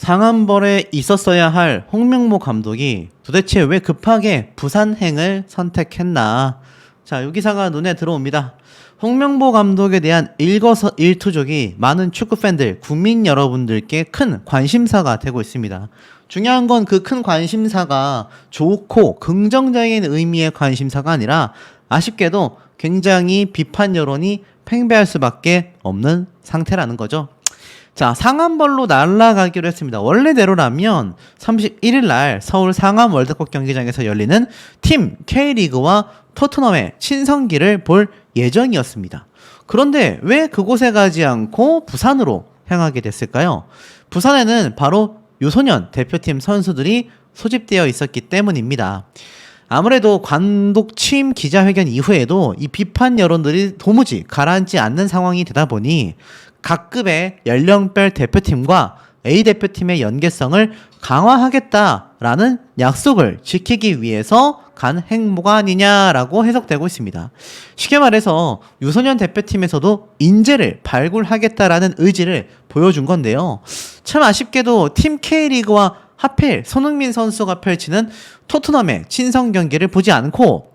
상한벌에 있었어야 할 홍명보 감독이 도대체 왜 급하게 부산행을 선택했나? 자, 요 기사가 눈에 들어옵니다. 홍명보 감독에 대한 일거수일투족이 많은 축구 팬들, 국민 여러분들께 큰 관심사가 되고 있습니다. 중요한 건 그 큰 관심사가 좋고 긍정적인 의미의 관심사가 아니라 아쉽게도 굉장히 비판 여론이 팽배할 수밖에 없는 상태라는 거죠. 자, 상암벌로 날아가기로 했습니다. 원래대로라면 31일 날 서울 상암 월드컵 경기장에서 열리는 팀 K리그와 토트넘의 친선기를 볼 예정이었습니다. 그런데 왜 그곳에 가지 않고 부산으로 향하게 됐을까요? 부산에는 바로 유소년 대표팀 선수들이 소집되어 있었기 때문입니다. 아무래도 감독 취임 기자회견 이후에도 이 비판 여론들이 도무지 가라앉지 않는 상황이 되다 보니 각급의 연령별 대표팀과 A 대표팀의 연계성을 강화하겠다라는 약속을 지키기 위해서 간 행보가 아니냐라고 해석되고 있습니다. 쉽게 말해서 유소년 대표팀에서도 인재를 발굴하겠다라는 의지를 보여준 건데요. 참 아쉽게도 팀 K리그와 하필 손흥민 선수가 펼치는 토트넘의 친선 경기를 보지 않고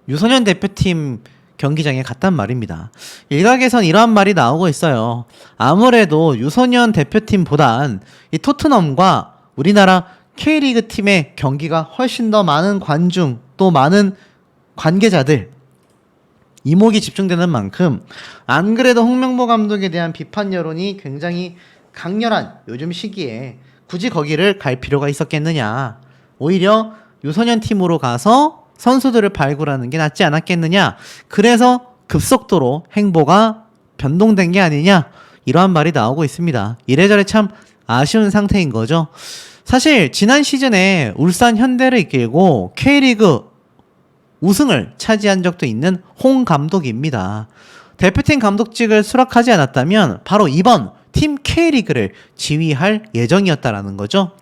유소년 대표팀 경기장에 갔단 말입니다. 일각에선 이러한 말이 나오고 있어요. 아무래도 유소년 대표팀보단 이 토트넘과 우리나라 K리그 팀의 경기가 훨씬 더 많은 관중 또 많은 관계자들 이목이 집중되는 만큼 안 그래도 홍명보 감독에 대한 비판 여론이 굉장히 강렬한 요즘 시기에 굳이 거기를 갈 필요가 있었겠느냐. 오히려 유소년 팀으로 가서 선수들을 발굴하는 게 낫지 않았겠느냐. 그래서 급속도로 행보가 변동된 게 아니냐. 이러한 말이 나오고 있습니다. 이래저래 참 아쉬운 상태인 거죠. 사실 지난 시즌에 울산 현대를 이끌고 K리그 우승을 차지한 적도 있는 홍 감독입니다. 대표팀 감독직을 수락하지 않았다면 바로 이번 팀 K리그를 지휘할 예정이었다라는 거죠.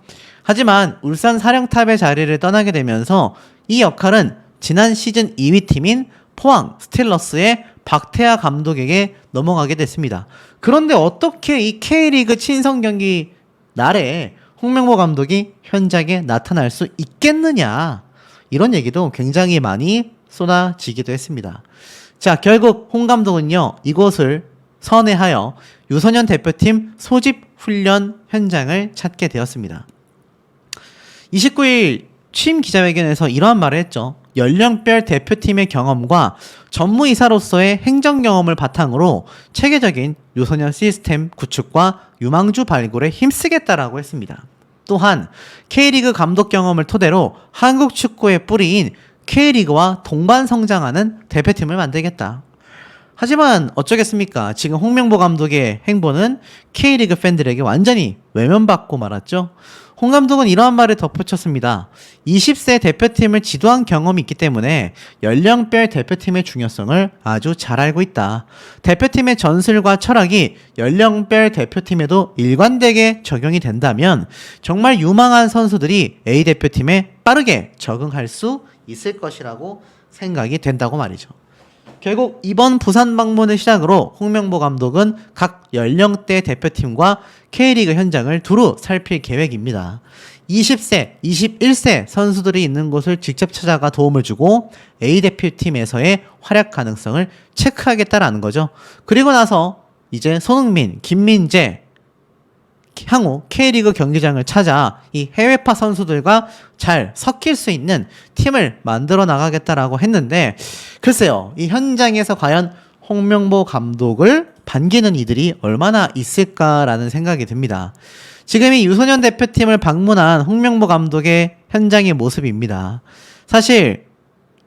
하지만 울산 사령탑의 자리를 떠나게 되면서 이 역할은 지난 시즌 2위 팀인 포항 스틸러스의 박태하 감독에게 넘어가게 됐습니다. 그런데 어떻게 이 K리그 친선 경기 날에 홍명보 감독이 현장에 나타날 수 있겠느냐, 이런 얘기도 굉장히 많이 쏟아지기도 했습니다. 자, 결국 홍 감독은요, 이곳을 선회하여 유소년 대표팀 소집 훈련 현장을 찾게 되었습니다. 29일 취임 기자회견에서 이러한 말을 했죠. 연령별 대표팀의 경험과 전무이사로서의 행정 경험을 바탕으로 체계적인 유소년 시스템 구축과 유망주 발굴에 힘쓰겠다라고 했습니다. 또한 K리그 감독 경험을 토대로 한국 축구의 뿌리인 K리그와 동반 성장하는 대표팀을 만들겠다. 하지만 어쩌겠습니까? 지금 홍명보 감독의 행보는 K리그 팬들에게 완전히 외면받고 말았죠. 홍 감독은 이러한 말을 덧붙였습니다. 20세 대표팀을 지도한 경험이 있기 때문에 연령별 대표팀의 중요성을 아주 잘 알고 있다. 대표팀의 전술과 철학이 연령별 대표팀에도 일관되게 적용이 된다면 정말 유망한 선수들이 A 대표팀에 빠르게 적응할 수 있을 것이라고 생각이 된다고 말이죠. 결국 이번 부산 방문을 시작으로 홍명보 감독은 각 연령대 대표팀과 K리그 현장을 두루 살필 계획입니다. 20세, 21세 선수들이 있는 곳을 직접 찾아가 도움을 주고 A 대표팀에서의 활약 가능성을 체크하겠다라는 거죠. 그리고 나서 이제 손흥민, 김민재, 향후 K리그 경기장을 찾아 이 해외파 선수들과 잘 섞일 수 있는 팀을 만들어 나가겠다라고 했는데, 글쎄요, 이 현장에서 과연 홍명보 감독을 반기는 이들이 얼마나 있을까라는 생각이 듭니다. 지금 이 유소년 대표팀을 방문한 홍명보 감독의 현장의 모습입니다. 사실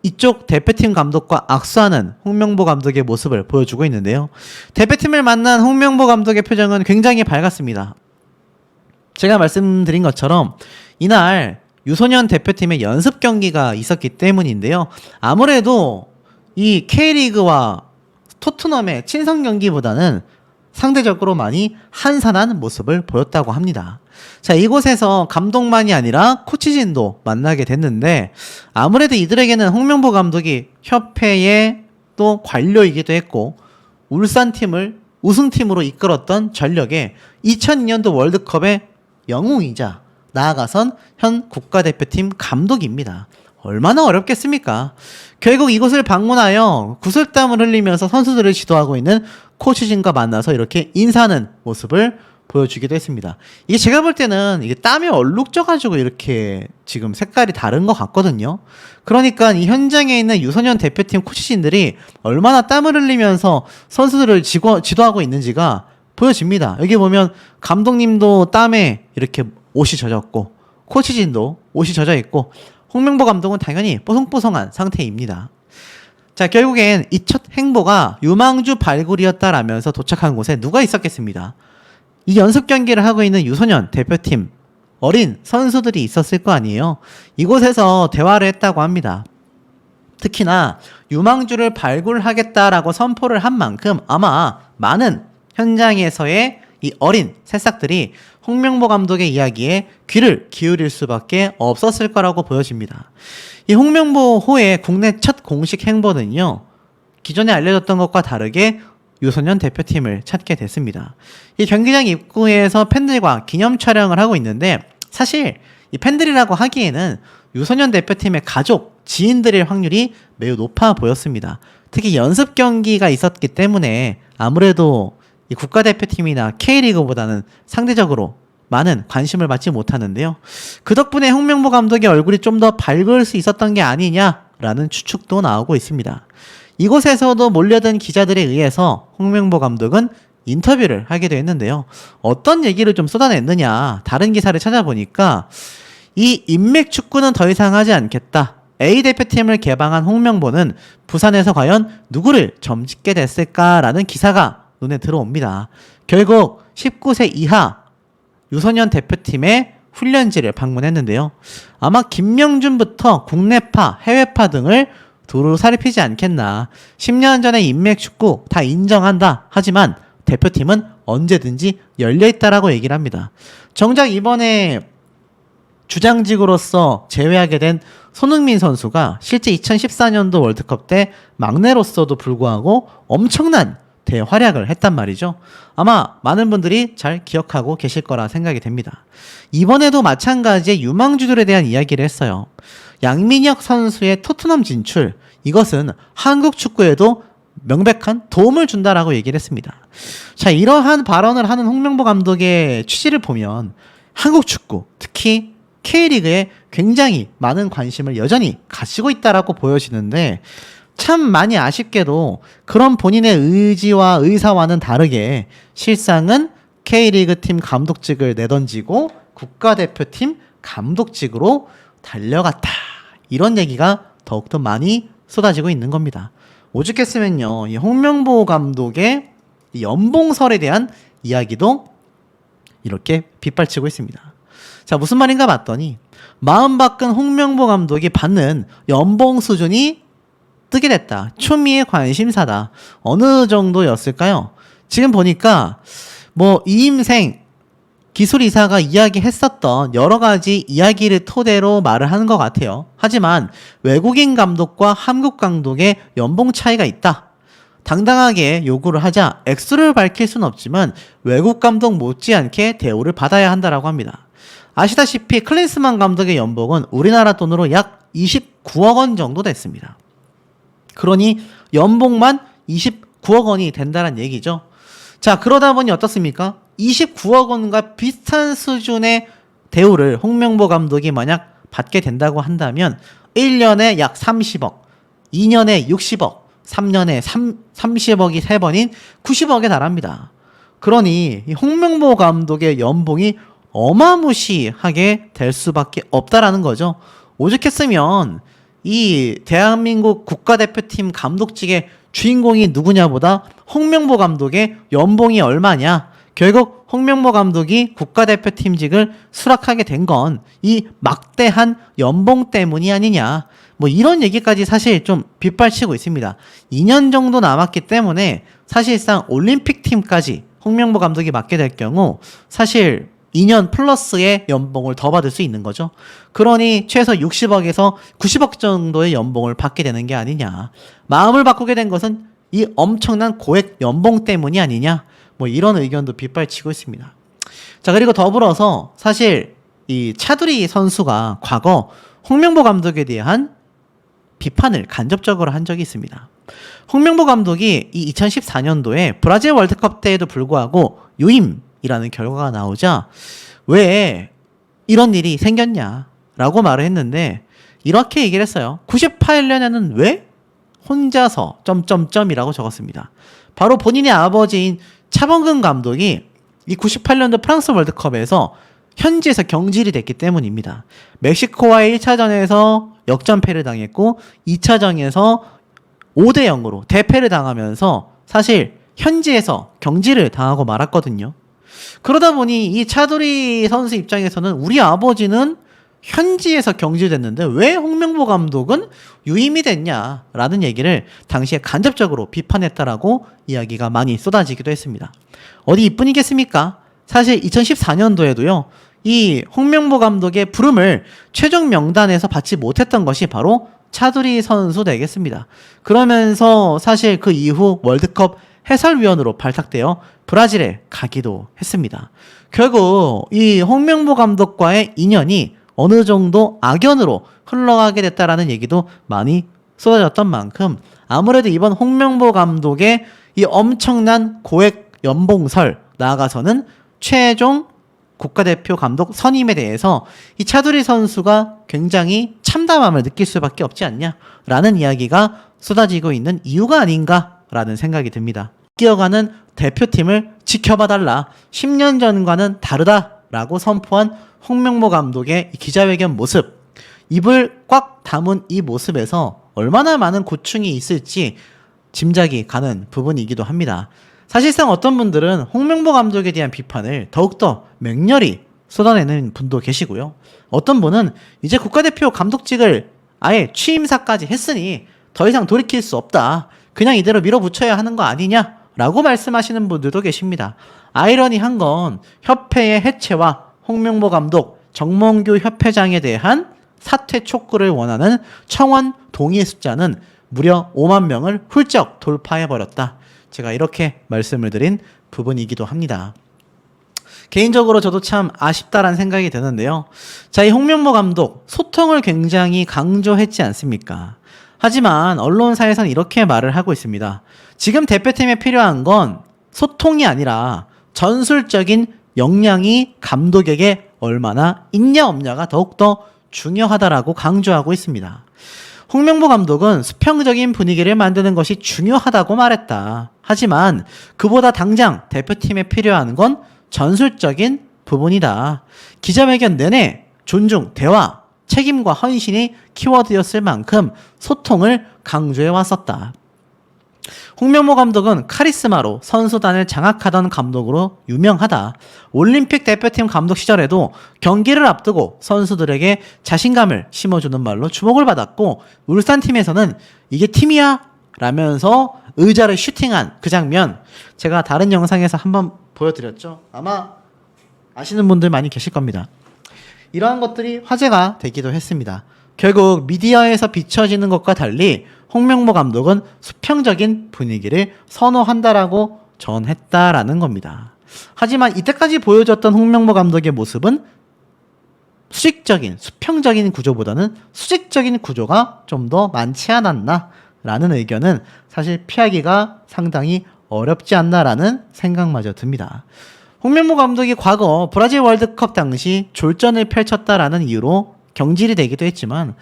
이쪽 대표팀 감독과 악수하는 홍명보 감독의 모습을 보여주고 있는데요. 대표팀을 만난 홍명보 감독의 표정은 굉장히 밝았습니다. 제가 말씀드린 것처럼 이날 유소년 대표팀의 연습 경기가 있었기 때문인데요. 아무래도 이 K리그와 토트넘의 친선 경기보다는 상대적으로 많이 한산한 모습을 보였다고 합니다. 자, 이곳에서 감독만이 아니라 코치진도 만나게 됐는데, 아무래도 이들에게는 홍명보 감독이 협회의 또 관료이기도 했고 울산팀을 우승팀으로 이끌었던 전력에 2002년도 월드컵에 영웅이자 나아가선 현 국가대표팀 감독입니다. 얼마나 어렵겠습니까? 결국 이곳을 방문하여 구슬땀을 흘리면서 선수들을 지도하고 있는 코치진과 만나서 이렇게 인사하는 모습을 보여주기도 했습니다. 이게 제가 볼 때는 이게 땀이 얼룩져가지고 이렇게 지금 색깔이 다른 것 같거든요. 그러니까 이 현장에 있는 유소년 대표팀 코치진들이 얼마나 땀을 흘리면서 선수들을 지도하고 있는지가 보여집니다. 여기 보면 감독님도 땀에 이렇게 옷이 젖었고 코치진도 옷이 젖어 있고 홍명보 감독은 당연히 뽀송뽀송한 상태입니다. 자, 결국엔 이 첫 행보가 유망주 발굴이었다라면서 도착한 곳에 누가 있었겠습니다. 이 연습 경기를 하고 있는 유소년 대표팀 어린 선수들이 있었을 거 아니에요. 이곳에서 대화를 했다고 합니다. 특히나 유망주를 발굴하겠다라고 선포를 한 만큼 아마 많은 현장에서의 이 어린 새싹들이 홍명보 감독의 이야기에 귀를 기울일 수밖에 없었을 거라고 보여집니다. 이 홍명보 호의 국내 첫 공식 행보는요, 기존에 알려졌던 것과 다르게 유소년 대표팀을 찾게 됐습니다. 이 경기장 입구에서 팬들과 기념 촬영을 하고 있는데 사실 이 팬들이라고 하기에는 유소년 대표팀의 가족, 지인들일 확률이 매우 높아 보였습니다. 특히 연습 경기가 있었기 때문에 아무래도 이 국가대표팀이나 K리그보다는 상대적으로 많은 관심을 받지 못하는데요. 그 덕분에 홍명보 감독의 얼굴이 좀 더 밝을 수 있었던 게 아니냐라는 추측도 나오고 있습니다. 이곳에서도 몰려든 기자들에 의해서 홍명보 감독은 인터뷰를 하기도 했는데요. 어떤 얘기를 좀 쏟아냈느냐, 다른 기사를 찾아보니까 이 인맥 축구는 더 이상 하지 않겠다. A대표팀을 개방한 홍명보는 부산에서 과연 누구를 점짓게 됐을까라는 기사가 눈에 들어옵니다. 결국 19세 이하 유소년 대표팀의 훈련지를 방문했는데요. 아마 김명준부터 국내파, 해외파 등을 두루 살피지 않겠나. 10년 전의 인맥 축구 다 인정한다. 하지만 대표팀은 언제든지 열려있다라고 얘기를 합니다. 정작 이번에 주장직으로서 제외하게 된 손흥민 선수가 실제 2014년도 월드컵 때 막내로서도 불구하고 엄청난 대활약을 했단 말이죠. 아마 많은 분들이 잘 기억하고 계실 거라 생각이 됩니다. 이번에도 마찬가지의 유망주들에 대한 이야기를 했어요. 양민혁 선수의 토트넘 진출, 이것은 한국 축구에도 명백한 도움을 준다라고 얘기를 했습니다. 자, 이러한 발언을 하는 홍명보 감독의 취지를 보면 한국 축구, 특히 K리그에 굉장히 많은 관심을 여전히 가지고 있다라고 보여지는데 참 많이 아쉽게도 그런 본인의 의지와 의사와는 다르게 실상은 K리그 팀 감독직을 내던지고 국가대표팀 감독직으로 달려갔다. 이런 얘기가 더욱더 많이 쏟아지고 있는 겁니다. 오죽했으면요, 이 홍명보 감독의 연봉설에 대한 이야기도 이렇게 빗발치고 있습니다. 자, 무슨 말인가 봤더니 마음 바꾼 홍명보 감독이 받는 연봉 수준이 뜨게 됐다. 초미의 관심사다. 어느 정도였을까요? 지금 보니까 뭐 이임생 기술이사가 이야기했었던 여러 가지 이야기를 토대로 말을 하는 것 같아요. 하지만 외국인 감독과 한국 감독의 연봉 차이가 있다. 당당하게 요구를 하자 액수를 밝힐 수는 없지만 외국 감독 못지않게 대우를 받아야 한다라고 합니다. 아시다시피 클린스만 감독의 연봉은 우리나라 돈으로 약 29억 원 정도 됐습니다. 그러니 연봉만 29억 원이 된다는 얘기죠. 자, 그러다 보니 어떻습니까? 29억 원과 비슷한 수준의 대우를 홍명보 감독이 만약 받게 된다고 한다면 1년에 약 30억, 2년에 60억, 3년에 30억이 3번인 90억에 달합니다. 그러니 이 홍명보 감독의 연봉이 어마무시하게 될 수밖에 없다라는 거죠. 오죽했으면 이 대한민국 국가대표팀 감독직의 주인공이 누구냐보다 홍명보 감독의 연봉이 얼마냐. 결국 홍명보 감독이 국가대표팀직을 수락하게 된 건 이 막대한 연봉 때문이 아니냐. 뭐 이런 얘기까지 사실 좀 빗발치고 있습니다. 2년 정도 남았기 때문에 사실상 올림픽 팀까지 홍명보 감독이 맡게 될 경우 사실 2년 플러스의 연봉을 더 받을 수 있는 거죠. 그러니 최소 60억에서 90억 정도의 연봉을 받게 되는 게 아니냐. 마음을 바꾸게 된 것은 이 엄청난 고액 연봉 때문이 아니냐. 뭐 이런 의견도 빗발치고 있습니다. 자, 그리고 더불어서 사실 이 차두리 선수가 과거 홍명보 감독에 대한 비판을 간접적으로 한 적이 있습니다. 홍명보 감독이 이 2014년도에 브라질 월드컵 때에도 불구하고 유임이라는 결과가 나오자 왜 이런 일이 생겼냐라고 말을 했는데 이렇게 얘기를 했어요. 98년에는 왜 혼자서 점점점이라고 적었습니다. 바로 본인의 아버지인 차범근 감독이 이 98년도 프랑스 월드컵에서 현지에서 경질이 됐기 때문입니다. 멕시코와의 1차전에서 역전패를 당했고 2차전에서 5대 0으로 대패를 당하면서 사실 현지에서 경질을 당하고 말았거든요. 그러다 보니 이 차두리 선수 입장에서는 우리 아버지는 현지에서 경질됐는데 왜 홍명보 감독은 유임이 됐냐라는 얘기를 당시에 간접적으로 비판했다라고 이야기가 많이 쏟아지기도 했습니다. 어디 이뿐이겠습니까? 사실 2014년도에도요. 이 홍명보 감독의 부름을 최종 명단에서 받지 못했던 것이 바로 차두리 선수 되겠습니다. 그러면서 사실 그 이후 월드컵 해설위원으로 발탁되어 브라질에 가기도 했습니다. 결국 이 홍명보 감독과의 인연이 어느 정도 악연으로 흘러가게 됐다라는 얘기도 많이 쏟아졌던 만큼 아무래도 이번 홍명보 감독의 이 엄청난 고액 연봉설 나아가서는 최종 국가대표 감독 선임에 대해서 이 차두리 선수가 굉장히 참담함을 느낄 수밖에 없지 않냐라는 이야기가 쏟아지고 있는 이유가 아닌가라는 생각이 듭니다. 뛰어가는 대표팀을 지켜봐달라. 10년 전과는 다르다라고 선포한 홍명보 감독의 기자회견 모습, 입을 꽉 다문 이 모습에서 얼마나 많은 고충이 있을지 짐작이 가는 부분이기도 합니다. 사실상 어떤 분들은 홍명보 감독에 대한 비판을 더욱더 맹렬히 쏟아내는 분도 계시고요. 어떤 분은 이제 국가대표 감독직을 아예 취임사까지 했으니 더 이상 돌이킬 수 없다. 그냥 이대로 밀어붙여야 하는 거 아니냐라고 말씀하시는 분들도 계십니다. 아이러니한 건 협회의 해체와 홍명보 감독, 정몽규 협회장에 대한 사퇴 촉구를 원하는 청원 동의 숫자는 무려 5만 명을 훌쩍 돌파해버렸다. 제가 이렇게 말씀을 드린 부분이기도 합니다. 개인적으로 저도 참 아쉽다라는 생각이 드는데요. 자, 이 홍명보 감독 소통을 굉장히 강조했지 않습니까? 하지만 언론사에서는 이렇게 말을 하고 있습니다. 지금 대표팀에 필요한 건 소통이 아니라 전술적인 역량이 감독에게 얼마나 있냐 없냐가 더욱더 중요하다라고 강조하고 있습니다. 홍명보 감독은 수평적인 분위기를 만드는 것이 중요하다고 말했다. 하지만 그보다 당장 대표팀에 필요한 건 전술적인 부분이다. 기자회견 내내 존중, 대화, 책임과 헌신이 키워드였을 만큼 소통을 강조해 왔었다. 홍명보 감독은 카리스마로 선수단을 장악하던 감독으로 유명하다. 올림픽 대표팀 감독 시절에도 경기를 앞두고 선수들에게 자신감을 심어주는 말로 주목을 받았고 울산팀에서는 이게 팀이야? 라면서 의자를 슈팅한 그 장면 제가 다른 영상에서 한번 보여드렸죠. 아마 아시는 분들 많이 계실 겁니다. 이러한 것들이 화제가 되기도 했습니다. 결국 미디어에서 비춰지는 것과 달리 홍명보 감독은 수평적인 분위기를 선호한다라고 전했다라는 겁니다. 하지만 이때까지 보여줬던 홍명보 감독의 모습은 수직적인, 수평적인 구조보다는 수직적인 구조가 좀 더 많지 않았나라는 의견은 사실 피하기가 상당히 어렵지 않나라는 생각마저 듭니다. 홍명보 감독이 과거 브라질 월드컵 당시 졸전을 펼쳤다라는 이유로 경질이 되기도 했지만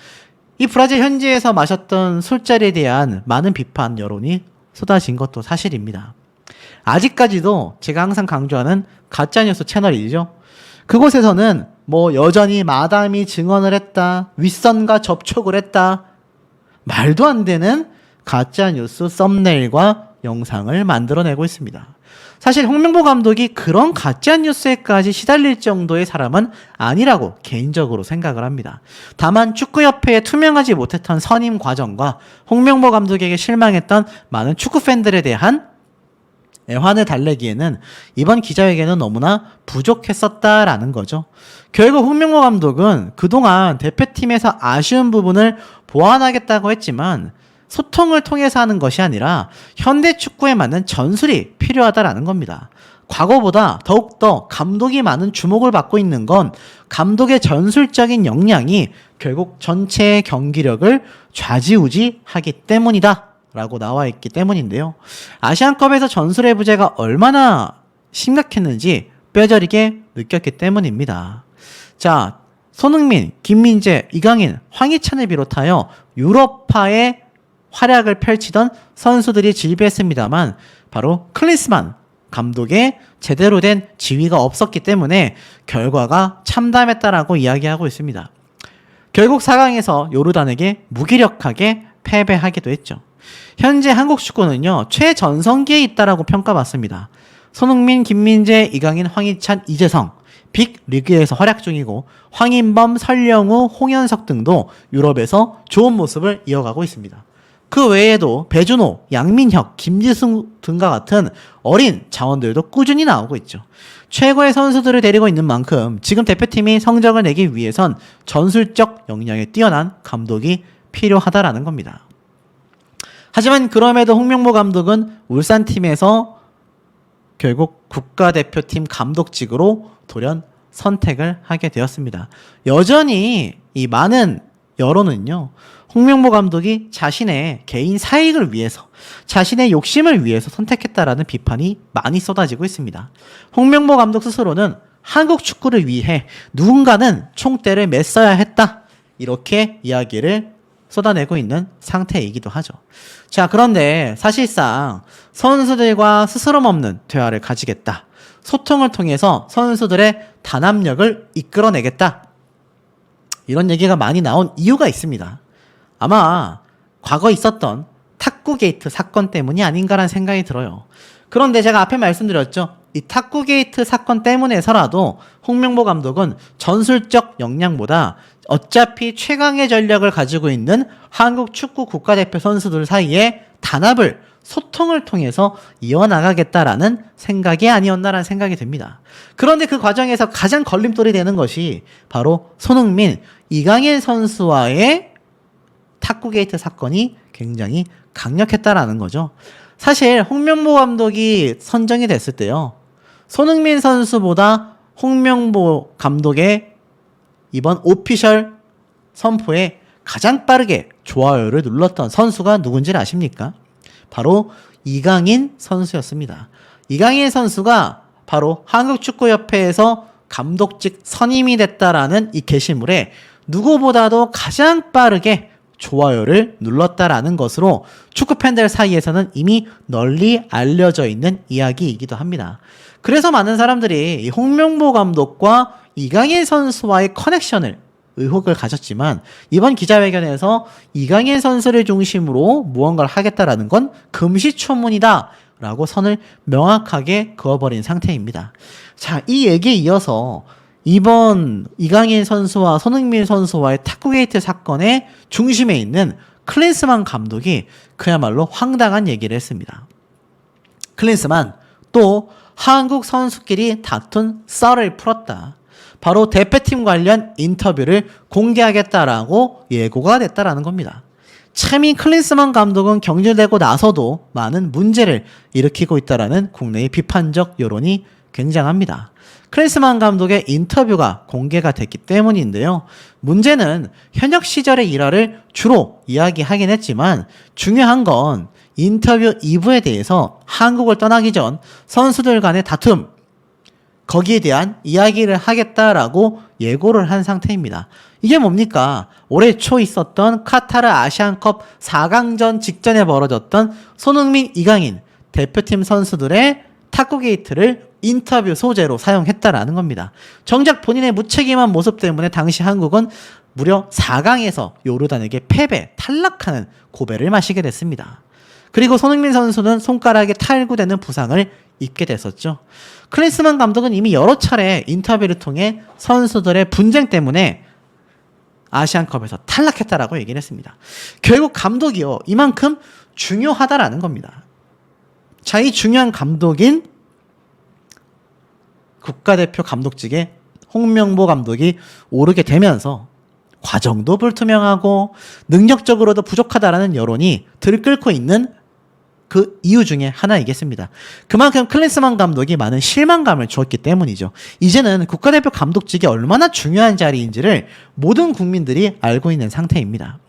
이 브라질 현지에서 마셨던 술자리에 대한 많은 비판 여론이 쏟아진 것도 사실입니다. 아직까지도 제가 항상 강조하는 가짜뉴스 채널이죠. 그곳에서는 뭐 여전히 마담이 증언을 했다, 윗선과 접촉을 했다, 말도 안 되는 가짜뉴스 썸네일과 영상을 만들어내고 있습니다. 사실 홍명보 감독이 그런 가짜뉴스에까지 시달릴 정도의 사람은 아니라고 개인적으로 생각을 합니다. 다만 축구협회에 투명하지 못했던 선임 과정과 홍명보 감독에게 실망했던 많은 축구팬들에 대한 애환을 달래기에는 이번 기자회견은 너무나 부족했었다라는 거죠. 결국 홍명보 감독은 그동안 대표팀에서 아쉬운 부분을 보완하겠다고 했지만 소통을 통해서 하는 것이 아니라 현대 축구에 맞는 전술이 필요하다라는 겁니다. 과거보다 더욱더 감독이 많은 주목을 받고 있는 건 감독의 전술적인 역량이 결국 전체의 경기력을 좌지우지하기 때문이다 라고 나와 있기 때문인데요. 아시안컵에서 전술의 부재가 얼마나 심각했는지 뼈저리게 느꼈기 때문입니다. 자, 손흥민, 김민재, 이강인, 황희찬을 비롯하여 유럽파의 활약을 펼치던 선수들이 질비했습니다만 바로 클린스만 감독의 제대로 된 지휘가 없었기 때문에 결과가 참담했다라고 이야기하고 있습니다. 결국 4강에서 요르단에게 무기력하게 패배하기도 했죠. 현재 한국 축구는요, 최전성기에 있다라고 평가받습니다. 손흥민, 김민재, 이강인, 황희찬, 이재성 빅리그에서 활약 중이고 황인범, 설령우, 홍현석 등도 유럽에서 좋은 모습을 이어가고 있습니다. 그 외에도 배준호, 양민혁, 김지승 등과 같은 어린 자원들도 꾸준히 나오고 있죠. 최고의 선수들을 데리고 있는 만큼 지금 대표팀이 성적을 내기 위해선 전술적 역량에 뛰어난 감독이 필요하다라는 겁니다. 하지만 그럼에도 홍명보 감독은 울산팀에서 결국 국가대표팀 감독직으로 돌연 선택을 하게 되었습니다. 여전히 이 많은 여론은요, 홍명보 감독이 자신의 개인 사익을 위해서, 자신의 욕심을 위해서 선택했다라는 비판이 많이 쏟아지고 있습니다. 홍명보 감독 스스로는 한국 축구를 위해 누군가는 총대를 맸어야 했다, 이렇게 이야기를 쏟아내고 있는 상태이기도 하죠. 자, 그런데 사실상 선수들과 스스럼 없는 대화를 가지겠다, 소통을 통해서 선수들의 단합력을 이끌어내겠다, 이런 얘기가 많이 나온 이유가 있습니다. 아마 과거 있었던 탁구 게이트 사건 때문이 아닌가라는 생각이 들어요. 그런데 제가 앞에 말씀드렸죠. 이 탁구 게이트 사건 때문에서라도 홍명보 감독은 전술적 역량보다 어차피 최강의 전력을 가지고 있는 한국 축구 국가대표 선수들 사이에 단합을, 소통을 통해서 이어나가겠다라는 생각이 아니었나라는 생각이 듭니다. 그런데 그 과정에서 가장 걸림돌이 되는 것이 바로 손흥민, 이강인 선수와의 탁구 게이트 사건이 굉장히 강력했다라는 거죠. 사실 홍명보 감독이 선정이 됐을 때요, 손흥민 선수보다 홍명보 감독의 이번 오피셜 선포에 가장 빠르게 좋아요를 눌렀던 선수가 누군지 아십니까? 바로 이강인 선수였습니다. 이강인 선수가 바로 한국축구협회에서 감독직 선임이 됐다라는 이 게시물에 누구보다도 가장 빠르게 좋아요를 눌렀다라는 것으로 축구팬들 사이에서는 이미 널리 알려져 있는 이야기이기도 합니다. 그래서 많은 사람들이 이 홍명보 감독과 이강인 선수와의 커넥션을 의혹을 가졌지만 이번 기자회견에서 이강인 선수를 중심으로 무언가를 하겠다라는 건 금시초문이다 라고 선을 명확하게 그어버린 상태입니다. 자, 이 얘기에 이어서 이번 이강인 선수와 손흥민 선수와의 탁구게이트 사건의 중심에 있는 클린스만 감독이 그야말로 황당한 얘기를 했습니다. 클린스만 또 한국 선수끼리 다툰 썰을 풀었다. 바로 대표팀 관련 인터뷰를 공개하겠다라고 예고가 됐다라는 겁니다. 참 이 클린스만 감독은 경질되고 나서도 많은 문제를 일으키고 있다라는 국내의 비판적 여론이 굉장합니다. 클린스만 감독의 인터뷰가 공개가 됐기 때문인데요. 문제는 현역 시절의 일화를 주로 이야기하긴 했지만 중요한 건 인터뷰 2부에 대해서 한국을 떠나기 전 선수들 간의 다툼, 거기에 대한 이야기를 하겠다라고 예고를 한 상태입니다. 이게 뭡니까? 올해 초 있었던 카타르 아시안컵 4강전 직전에 벌어졌던 손흥민, 이강인 대표팀 선수들의 탁구 게이트를 인터뷰 소재로 사용했다라는 겁니다. 정작 본인의 무책임한 모습 때문에 당시 한국은 무려 4강에서 요르단에게 패배, 탈락하는 고배를 마시게 됐습니다. 그리고 손흥민 선수는 손가락에 탈구되는 부상을 입게 됐었죠. 클린스만 감독은 이미 여러 차례 인터뷰를 통해 선수들의 분쟁 때문에 아시안컵에서 탈락했다라고 얘기를 했습니다. 결국 감독이요, 이만큼 중요하다라는 겁니다. 자, 이 중요한 감독인 국가대표 감독직에 홍명보 감독이 오르게 되면서 과정도 불투명하고 능력적으로도 부족하다라는 여론이 들끓고 있는 그 이유 중에 하나이겠습니다. 그만큼 클린스만 감독이 많은 실망감을 주었기 때문이죠. 이제는 국가대표 감독직이 얼마나 중요한 자리인지를 모든 국민들이 알고 있는 상태입니다.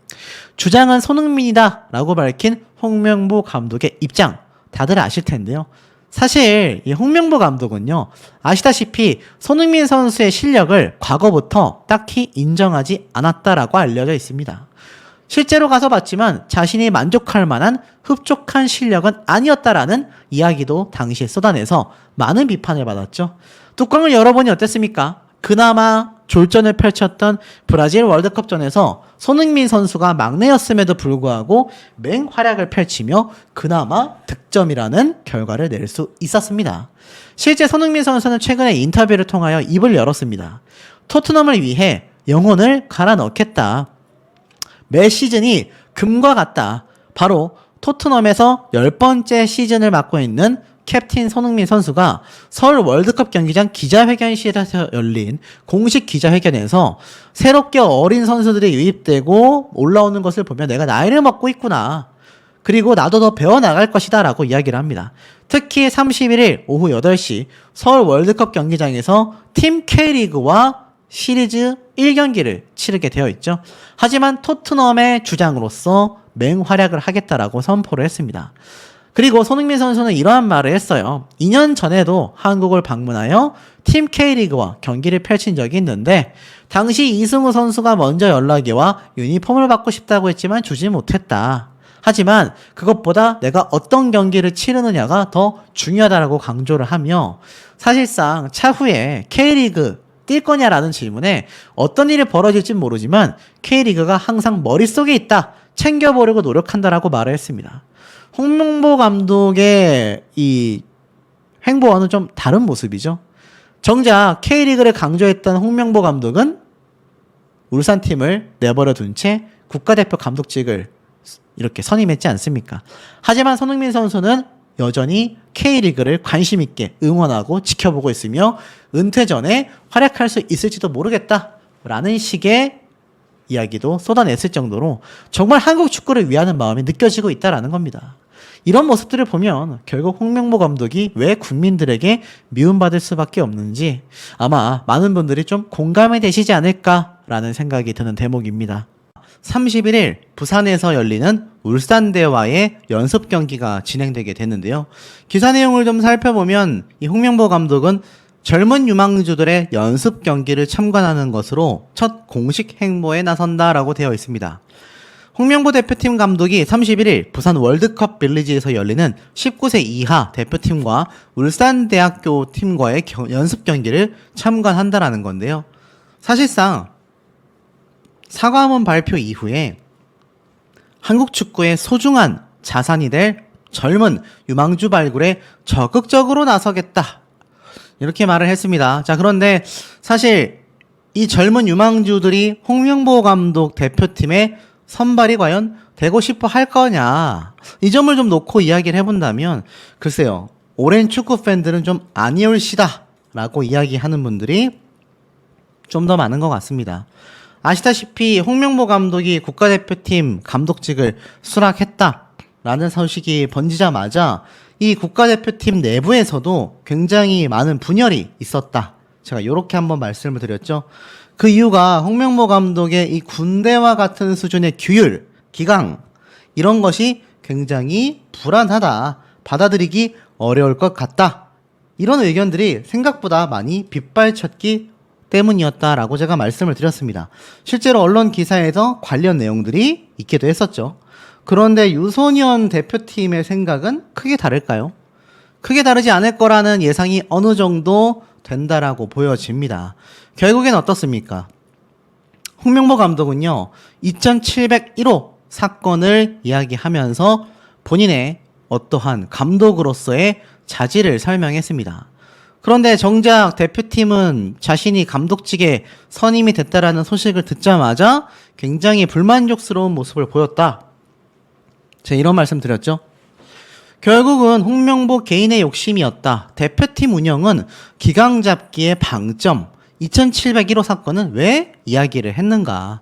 주장은 손흥민이다 라고 밝힌 홍명보 감독의 입장 다들 아실 텐데요. 사실 이 홍명보 감독은요, 아시다시피 손흥민 선수의 실력을 과거부터 딱히 인정하지 않았다라고 알려져 있습니다. 실제로 가서 봤지만 자신이 만족할 만한 흡족한 실력은 아니었다라는 이야기도 당시에 쏟아내서 많은 비판을 받았죠. 뚜껑을 열어보니 어땠습니까? 그나마 졸전을 펼쳤던 브라질 월드컵전에서 손흥민 선수가 막내였음에도 불구하고 맹활약을 펼치며 그나마 득점이라는 결과를 낼 수 있었습니다. 실제 손흥민 선수는 최근에 인터뷰를 통하여 입을 열었습니다. 토트넘을 위해 영혼을 갈아 넣겠다. 매 시즌이 금과 같다. 바로 토트넘에서 10번째 시즌을 맡고 있는 캡틴 손흥민 선수가 서울 월드컵 경기장 기자회견실에서 열린 공식 기자회견에서 새롭게 어린 선수들이 유입되고 올라오는 것을 보면 내가 나이를 먹고 있구나. 그리고 나도 더 배워나갈 것이다 라고 이야기를 합니다. 특히 31일 오후 8시 서울 월드컵 경기장에서 팀 K리그와 시리즈 1경기를 치르게 되어 있죠. 하지만 토트넘의 주장으로서 맹활약을 하겠다라고 선포를 했습니다. 그리고 손흥민 선수는 이러한 말을 했어요. 2년 전에도 한국을 방문하여 팀 K리그와 경기를 펼친 적이 있는데 당시 이승우 선수가 먼저 연락이 와 유니폼을 받고 싶다고 했지만 주지 못했다. 하지만 그것보다 내가 어떤 경기를 치르느냐가 더 중요하다라고 강조를 하며 사실상 차후에 K리그 뛸 거냐라는 질문에 어떤 일이 벌어질진 모르지만 K리그가 항상 머릿속에 있다. 챙겨보려고 노력한다라고 말을 했습니다. 홍명보 감독의 이 행보와는 좀 다른 모습이죠. 정작 K리그를 강조했던 홍명보 감독은 울산팀을 내버려 둔 채 국가대표 감독직을 이렇게 선임했지 않습니까? 하지만 손흥민 선수는 여전히 K리그를 관심 있게 응원하고 지켜보고 있으며 은퇴 전에 활약할 수 있을지도 모르겠다라는 식의 이야기도 쏟아냈을 정도로 정말 한국 축구를 위하는 마음이 느껴지고 있다라는 겁니다. 이런 모습들을 보면 결국 홍명보 감독이 왜 국민들에게 미움받을 수밖에 없는지 아마 많은 분들이 좀 공감이 되시지 않을까라는 생각이 드는 대목입니다. 31일 부산에서 열리는 울산대와의 연습 경기가 진행되게 됐는데요. 기사 내용을 좀 살펴보면 이 홍명보 감독은 젊은 유망주들의 연습 경기를 참관하는 것으로 첫 공식 행보에 나선다라고 되어 있습니다. 홍명보 대표팀 감독이 31일 부산 월드컵 빌리지에서 열리는 19세 이하 대표팀과 울산대학교 팀과의 연습 경기를 참관한다라는 건데요. 사실상 사과문 발표 이후에 한국 축구의 소중한 자산이 될 젊은 유망주 발굴에 적극적으로 나서겠다. 이렇게 말을 했습니다. 자, 그런데 사실 이 젊은 유망주들이 홍명보 감독 대표팀의 선발이 과연 되고 싶어 할 거냐. 이 점을 좀 놓고 이야기를 해본다면 글쎄요. 오랜 축구 팬들은 좀 아니올시다 라고 이야기하는 분들이 좀 더 많은 것 같습니다. 아시다시피 홍명보 감독이 국가대표팀 감독직을 수락했다라는 소식이 번지자마자 이 국가대표팀 내부에서도 굉장히 많은 분열이 있었다. 제가 이렇게 한번 말씀을 드렸죠. 그 이유가 홍명보 감독의 이 군대와 같은 수준의 규율, 기강 이런 것이 굉장히 불안하다. 받아들이기 어려울 것 같다. 이런 의견들이 생각보다 많이 빗발쳤기 때문이었다라고 제가 말씀을 드렸습니다. 실제로 언론 기사에서 관련 내용들이 있기도 했었죠. 그런데 유소년 대표팀의 생각은 크게 다를까요? 크게 다르지 않을 거라는 예상이 어느 정도 된다라고 보여집니다. 결국엔 어떻습니까? 홍명보 감독은요, 2701호 사건을 이야기하면서 본인의 어떠한 감독으로서의 자질을 설명했습니다. 그런데 정작 대표팀은 자신이 감독직에 선임이 됐다라는 소식을 듣자마자 굉장히 불만족스러운 모습을 보였다. 제가 이런 말씀 드렸죠. 결국은 홍명보 개인의 욕심이었다. 대표팀 운영은 기강 잡기의 방점. 2701호 사건은 왜 이야기를 했는가?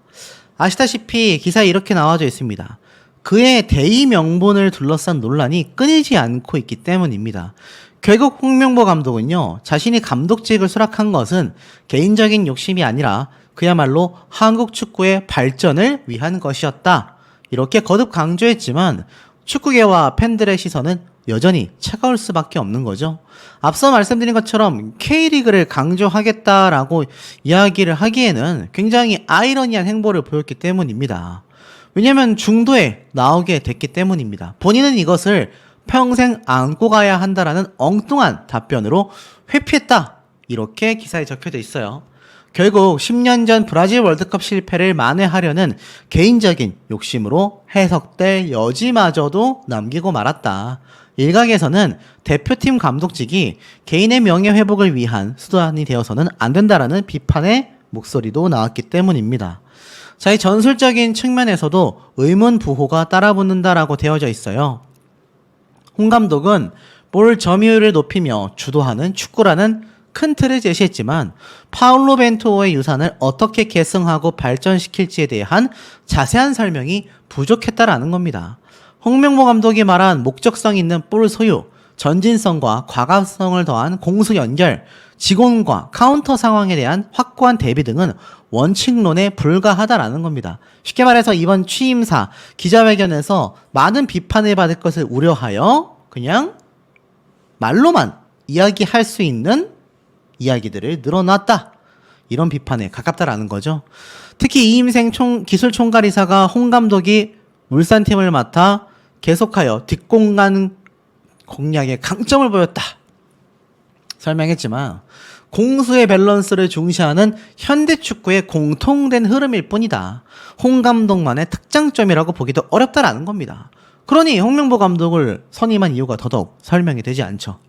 아시다시피 기사에 이렇게 나와져 있습니다. 그의 대의 명분을 둘러싼 논란이 끊이지 않고 있기 때문입니다. 결국 홍명보 감독은요, 자신이 감독직을 수락한 것은 개인적인 욕심이 아니라 그야말로 한국 축구의 발전을 위한 것이었다. 이렇게 거듭 강조했지만 축구계와 팬들의 시선은 여전히 차가울 수밖에 없는 거죠. 앞서 말씀드린 것처럼 K리그를 강조하겠다라고 이야기를 하기에는 굉장히 아이러니한 행보를 보였기 때문입니다. 왜냐하면 중도에 나오게 됐기 때문입니다. 본인은 이것을 평생 안고 가야 한다라는 엉뚱한 답변으로 회피했다. 이렇게 기사에 적혀져 있어요. 결국 10년 전 브라질 월드컵 실패를 만회하려는 개인적인 욕심으로 해석될 여지마저도 남기고 말았다. 일각에서는 대표팀 감독직이 개인의 명예회복을 위한 수단이 되어서는 안 된다라는 비판의 목소리도 나왔기 때문입니다. 자, 이 전술적인 측면에서도 의문부호가 따라붙는다라고 되어져 있어요. 홍 감독은 볼 점유율을 높이며 주도하는 축구라는 큰 틀을 제시했지만 파울로 벤토의 유산을 어떻게 계승하고 발전시킬지에 대한 자세한 설명이 부족했다라는 겁니다. 홍명보 감독이 말한 목적성 있는 볼 소유, 전진성과 과감성을 더한 공수 연결, 직원과 카운터 상황에 대한 확고한 대비 등은 원칙론에 불과하다라는 겁니다. 쉽게 말해서 이번 취임사 기자회견에서 많은 비판을 받을 것을 우려하여 그냥 말로만 이야기할 수 있는 이야기들을 늘어놨다. 이런 비판에 가깝다라는 거죠. 특히 이임생 기술 총괄이사가 홍 감독이 울산팀을 맡아 계속하여 뒷공간 공략의 강점을 보였다. 설명했지만 공수의 밸런스를 중시하는 현대축구의 공통된 흐름일 뿐이다. 홍 감독만의 특장점이라고 보기도 어렵다라는 겁니다. 그러니 홍명보 감독을 선임한 이유가 더더욱 설명이 되지 않죠.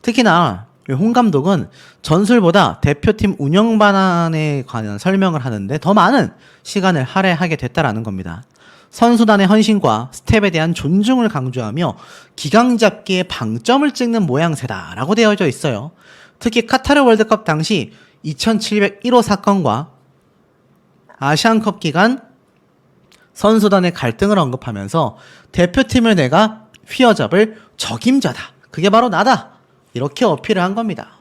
특히나 홍 감독은 전술보다 대표팀 운영 방안에 관한 설명을 하는데 더 많은 시간을 할애하게 됐다라는 겁니다. 선수단의 헌신과 스텝에 대한 존중을 강조하며 기강 잡기에 방점을 찍는 모양새다라고 되어져 있어요. 특히 카타르 월드컵 당시 2701호 사건과 아시안컵 기간 선수단의 갈등을 언급하면서 대표팀을 내가 휘어잡을 적임자다. 그게 바로 나다. 이렇게 어필을 한 겁니다.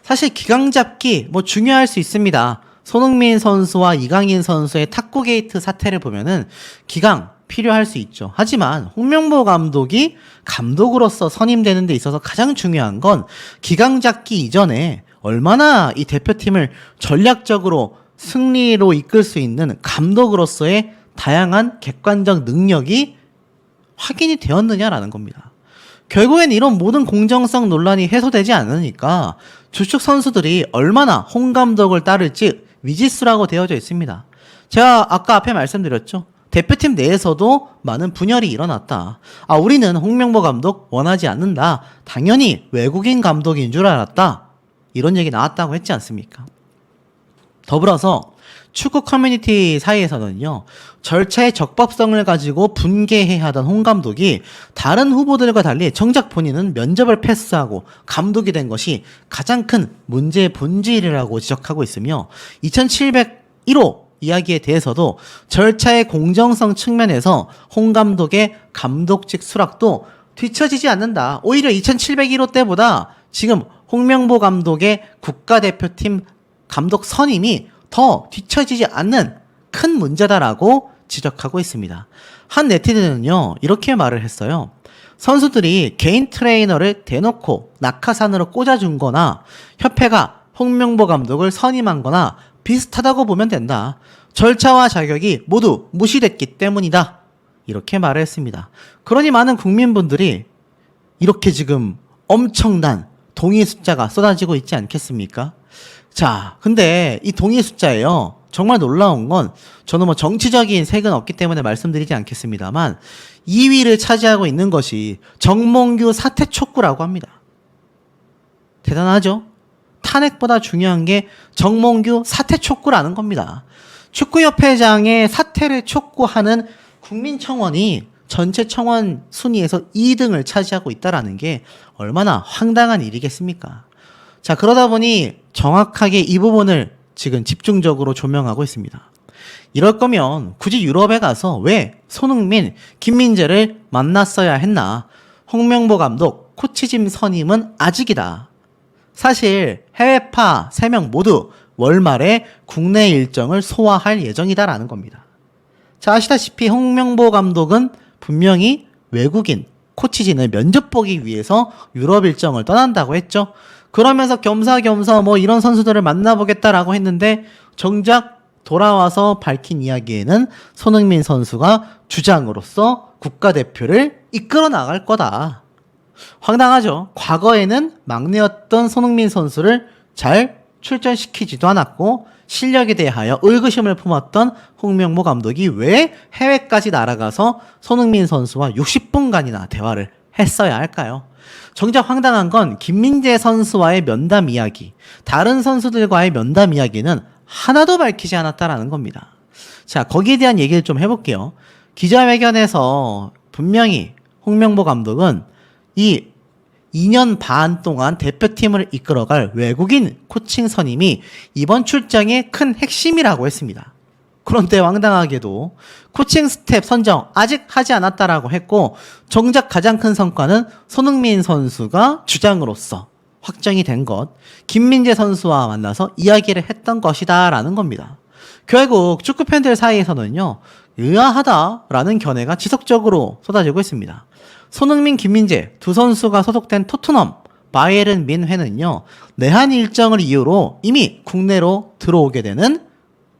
사실 기강 잡기 중요할 수 있습니다. 손흥민 선수와 이강인 선수의 탁구 게이트 사태를 보면은 기강 필요할 수 있죠. 하지만 홍명보 감독이 감독으로서 선임되는 데 있어서 가장 중요한 건 기강 잡기 이전에 얼마나 이 대표팀을 전략적으로 승리로 이끌 수 있는 감독으로서의 다양한 객관적 능력이 확인이 되었느냐라는 겁니다. 결국엔 이런 모든 공정성 논란이 해소되지 않으니까 주축 선수들이 얼마나 홍 감독을 따를지 미지수라고 되어져 있습니다. 제가 아까 앞에 말씀드렸죠. 대표팀 내에서도 많은 분열이 일어났다. 우리는 홍명보 감독 원하지 않는다. 당연히 외국인 감독인 줄 알았다. 이런 얘기 나왔다고 했지 않습니까? 더불어서 축구 커뮤니티 사이에서는요, 절차의 적법성을 가지고 분개해야 하던 홍 감독이 다른 후보들과 달리 정작 본인은 면접을 패스하고 감독이 된 것이 가장 큰 문제의 본질이라고 지적하고 있으며 2701호 이야기에 대해서도 절차의 공정성 측면에서 홍 감독의 감독직 수락도 뒤처지지 않는다. 오히려 2701호 때보다 지금 홍명보 감독의 국가대표팀 감독 선임이 더 뒤처지지 않는 큰 문제다라고 지적하고 있습니다. 한 네티즌은요, 이렇게 말을 했어요. 선수들이 개인 트레이너를 대놓고 낙하산으로 꽂아준 거나 협회가 홍명보 감독을 선임한 거나 비슷하다고 보면 된다. 절차와 자격이 모두 무시됐기 때문이다. 이렇게 말을 했습니다. 그러니 많은 국민분들이 이렇게 지금 엄청난 동의 숫자가 쏟아지고 있지 않겠습니까? 자, 근데 이 동의 숫자예요. 정말 놀라운 건 저는 정치적인 색은 없기 때문에 말씀드리지 않겠습니다만 2위를 차지하고 있는 것이 정몽규 사퇴 촉구라고 합니다. 대단하죠? 탄핵보다 중요한 게 정몽규 사퇴 촉구라는 겁니다. 축구협회장의 사퇴를 촉구하는 국민청원이 전체 청원 순위에서 2등을 차지하고 있다는 게 얼마나 황당한 일이겠습니까? 자, 그러다 보니 정확하게 이 부분을 지금 집중적으로 조명하고 있습니다. 이럴 거면 굳이 유럽에 가서 왜 손흥민, 김민재를 만났어야 했나? 홍명보 감독 코치짐 선임은 아직이다. 사실 해외파 3명 모두 월말에 국내 일정을 소화할 예정이다라는 겁니다. 자, 아시다시피 홍명보 감독은 분명히 외국인 코치진을 면접 보기 위해서 유럽 일정을 떠난다고 했죠. 그러면서 겸사겸사 뭐 이런 선수들을 만나보겠다라고 했는데 정작 돌아와서 밝힌 이야기에는 손흥민 선수가 주장으로서 국가대표를 이끌어 나갈 거다. 황당하죠. 과거에는 막내였던 손흥민 선수를 잘 출전시키지도 않았고 실력에 대하여 의구심을 품었던 홍명보 감독이 왜 해외까지 날아가서 손흥민 선수와 60분간이나 대화를 했어야 할까요? 정작 황당한 건 김민재 선수와의 면담 이야기, 다른 선수들과의 면담 이야기는 하나도 밝히지 않았다라는 겁니다. 자, 거기에 대한 얘기를 좀 해볼게요. 기자회견에서 분명히 홍명보 감독은 이 2년 반 동안 대표팀을 이끌어갈 외국인 코칭 선임이 이번 출장의 큰 핵심이라고 했습니다. 그런데 황당하게도 코칭 스텝 선정 아직 하지 않았다라고 했고 정작 가장 큰 성과는 손흥민 선수가 주장으로서 확정이 된 것, 김민재 선수와 만나서 이야기를 했던 것이다 라는 겁니다. 결국 축구 팬들 사이에서는요, 의아하다라는 견해가 지속적으로 쏟아지고 있습니다. 손흥민, 김민재 두 선수가 소속된 토트넘, 바이에른 민회는요, 내한 일정을 이유로 이미 국내로 들어오게 되는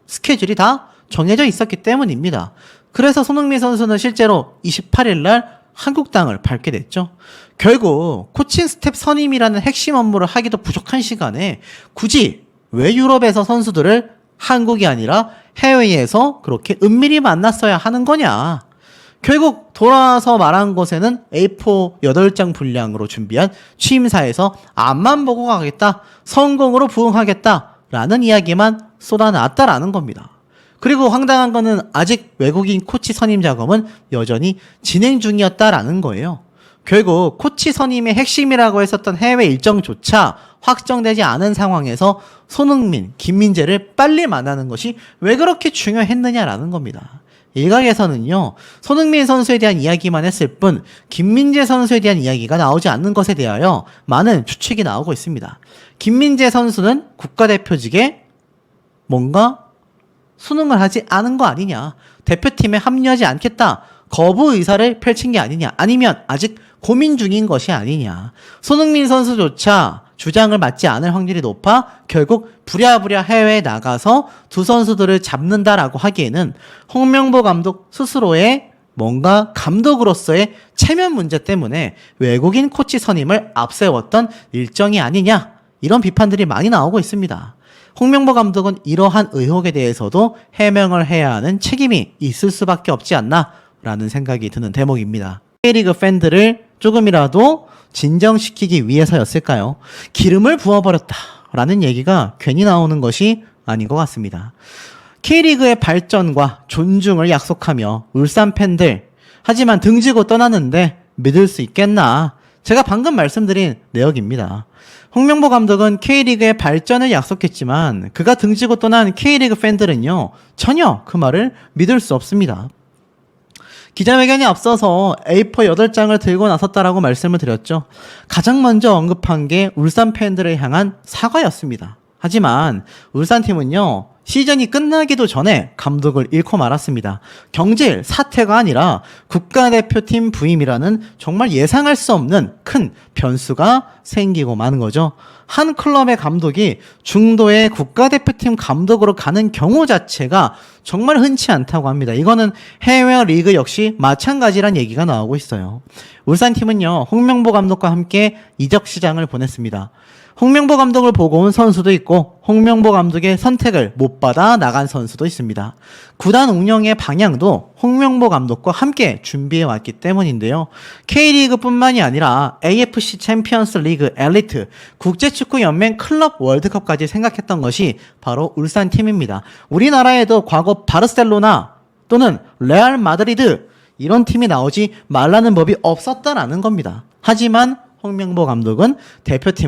스케줄이 다 정해져 있었기 때문입니다. 그래서 손흥민 선수는 실제로 28일 날 한국 땅을 밟게 됐죠. 결국 코칭 스텝 선임이라는 핵심 업무를 하기도 부족한 시간에 굳이 왜 유럽에서 선수들을 한국이 아니라 해외에서 그렇게 은밀히 만났어야 하는 거냐. 결국 돌아와서 말한 것에는 A4 8장 분량으로 준비한 취임사에서 앞만 보고 가겠다, 성공으로 부응하겠다라는 이야기만 쏟아놨다라는 겁니다. 그리고 황당한 거는 아직 외국인 코치 선임 작업은 여전히 진행 중이었다라는 거예요. 결국 코치 선임의 핵심이라고 했었던 해외 일정조차 확정되지 않은 상황에서 손흥민, 김민재를 빨리 만나는 것이 왜 그렇게 중요했느냐라는 겁니다. 일각에서는요, 손흥민 선수에 대한 이야기만 했을 뿐 김민재 선수에 대한 이야기가 나오지 않는 것에 대하여 많은 추측이 나오고 있습니다. 김민재 선수는 국가대표직에 뭔가 수능을 하지 않은 거 아니냐, 대표팀에 합류하지 않겠다, 거부 의사를 펼친 게 아니냐, 아니면 아직 고민 중인 것이 아니냐. 손흥민 선수조차 주장을 맡지 않을 확률이 높아 결국 부랴부랴 해외에 나가서 두 선수들을 잡는다라고 하기에는 홍명보 감독 스스로의 뭔가 감독으로서의 체면 문제 때문에 외국인 코치 선임을 앞세웠던 일정이 아니냐, 이런 비판들이 많이 나오고 있습니다. 홍명보 감독은 이러한 의혹에 대해서도 해명을 해야 하는 책임이 있을 수밖에 없지 않나 라는 생각이 드는 대목입니다. K리그 팬들을 조금이라도 진정시키기 위해서였을까요? 기름을 부어버렸다라는 얘기가 괜히 나오는 것이 아닌 것 같습니다. K리그의 발전과 존중을 약속하며 울산 팬들, 하지만 등지고 떠나는데 믿을 수 있겠나? 제가 방금 말씀드린 내역입니다. 홍명보 감독은 K리그의 발전을 약속했지만 그가 등지고 떠난 K리그 팬들은요, 전혀 그 말을 믿을 수 없습니다. 기자회견에 앞서서 A4 8장을 들고 나섰다라고 말씀을 드렸죠. 가장 먼저 언급한 게 울산 팬들을 향한 사과였습니다. 하지만 울산팀은요, 시즌이 끝나기도 전에 감독을 잃고 말았습니다. 경질 사퇴가 아니라 국가대표팀 부임이라는 정말 예상할 수 없는 큰 변수가 생기고 마는 거죠. 한 클럽의 감독이 중도의 국가대표팀 감독으로 가는 경우 자체가 정말 흔치 않다고 합니다. 이거는 해외 리그 역시 마찬가지란 얘기가 나오고 있어요. 울산팀은요, 홍명보 감독과 함께 이적 시장을 보냈습니다. 홍명보 감독을 보고 온 선수도 있고 홍명보 감독의 선택을 못 받아 나간 선수도 있습니다. 구단 운영의 방향도 홍명보 감독과 함께 준비해 왔기 때문인데요. K리그뿐만이 아니라 AFC 챔피언스 리그 엘리트, 국제축구연맹 클럽 월드컵까지 생각했던 것이 바로 울산팀입니다. 우리나라에도 과거 바르셀로나 또는 레알 마드리드 이런 팀이 나오지 말라는 법이 없었다라는 겁니다. 하지만 홍명보 감독은 대표팀